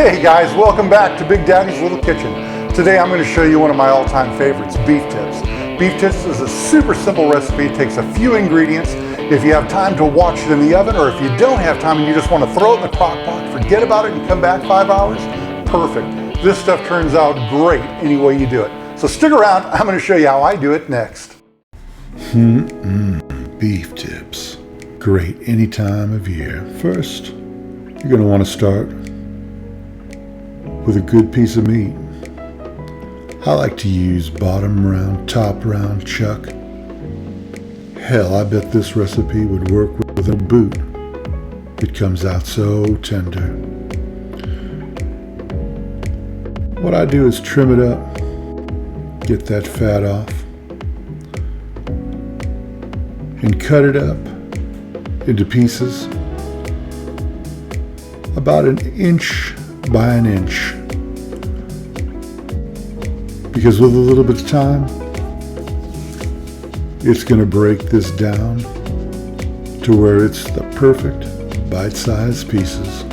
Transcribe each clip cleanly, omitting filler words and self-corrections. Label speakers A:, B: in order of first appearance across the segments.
A: Hey guys, welcome back to Big Daddy's Little Kitchen. Today I'm going to show you one of my all-time favorites, beef tips. Beef tips is a super simple recipe. It takes a few ingredients. If you have time to watch it in the oven, or if you don't have time and you just want to throw it in the crock pot, forget about it and come back 5 hours, perfect. This stuff turns out great any way you do it. So stick around, I'm going to show you how I do it next. Beef tips. Great any time of year. First, you're going to want to start with a good piece of meat. I like to use bottom round, top round chuck. Hell, I bet this recipe would work with a boot. It comes out so tender. What I do is trim it up, get that fat off, and cut it up into pieces about 1 inch by 1 inch. Because with a little bit of time, it's going to break this down to where it's the perfect bite-sized pieces.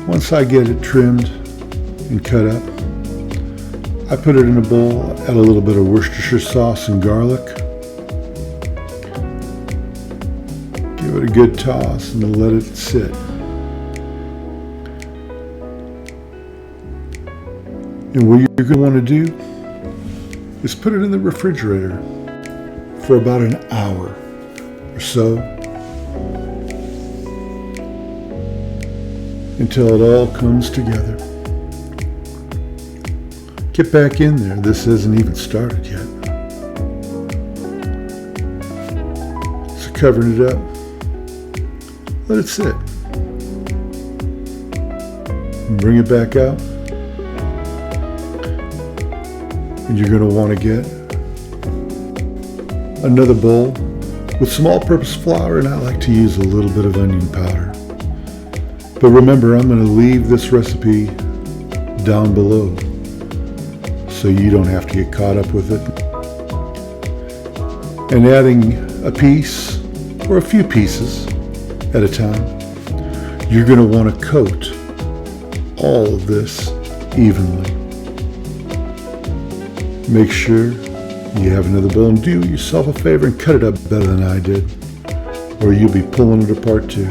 A: Once I get it trimmed and cut up, I put it in a bowl, add a little bit of Worcestershire sauce and garlic, give it a good toss and let it sit. And what you're going to want to do is put it in the refrigerator for about an hour or so until it all comes together. Get back in there. This hasn't even started yet. So covering it up, let it sit. And bring it back out. And you're going to want to get another bowl with some all-purpose flour, and I like to use a little bit of onion powder. But remember, I'm going to leave this recipe down below so you don't have to get caught up with it. And adding a piece or a few pieces at a time, you're going to want to coat all of this evenly. Make sure you have another bowl, and do yourself a favor and cut it up better than I did, or you'll be pulling it apart too.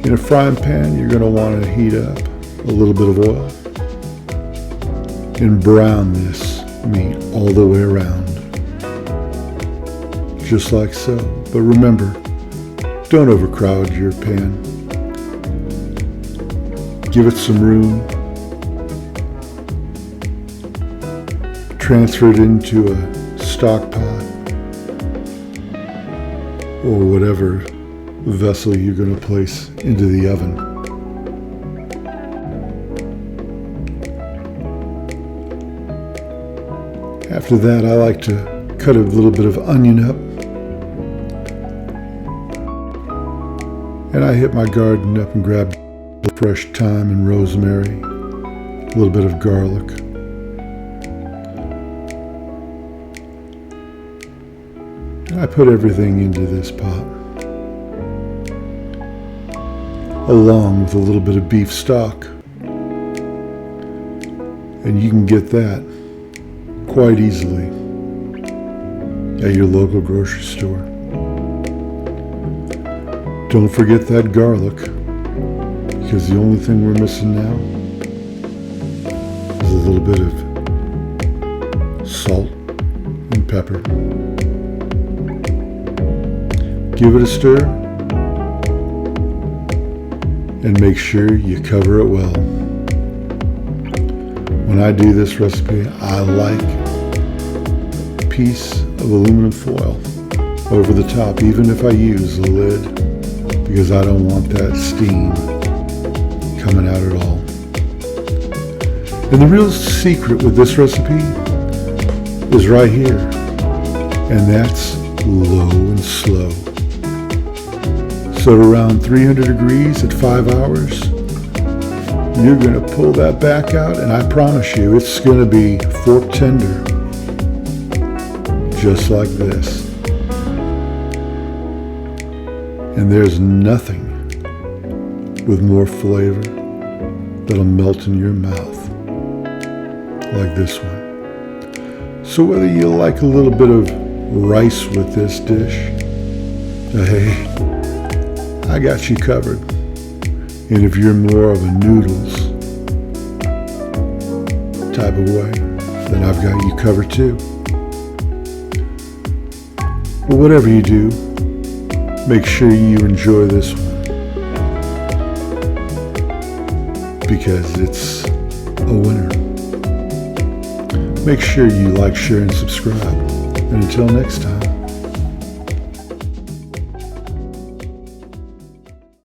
A: In a frying pan, you're going to want to heat up a little bit of oil and brown this meat all the way around, just like so. But remember, don't overcrowd your pan. Give it some room. Transfer it into a stock pot or whatever vessel you're going to place into the oven. After that, I like to cut a little bit of onion up, and I hit my garden up and grab fresh thyme and rosemary, a little bit of garlic. I put everything into this pot, along with a little bit of beef stock. And you can get that quite easily at your local grocery store. Don't forget that garlic, because the only thing we're missing now is a little bit of salt and pepper. Give it a stir and make sure you cover it well. When I do this recipe, I like a piece of aluminum foil over the top, even if I use the lid, because I don't want that steam coming out at all. And the real secret with this recipe is right here, and that's low and slow. So around 300 degrees at 5 hours, you're going to pull that back out, and I promise you it's going to be fork tender, just like this. And there's nothing with more flavor that'll melt in your mouth like this one. So whether you like a little bit of rice with this dish, hey, I got you covered. And if you're more of a noodles type of way, then I've got you covered too. But whatever you do, make sure you enjoy this one, because it's a winner. Make sure you like, share, and subscribe. And until next time.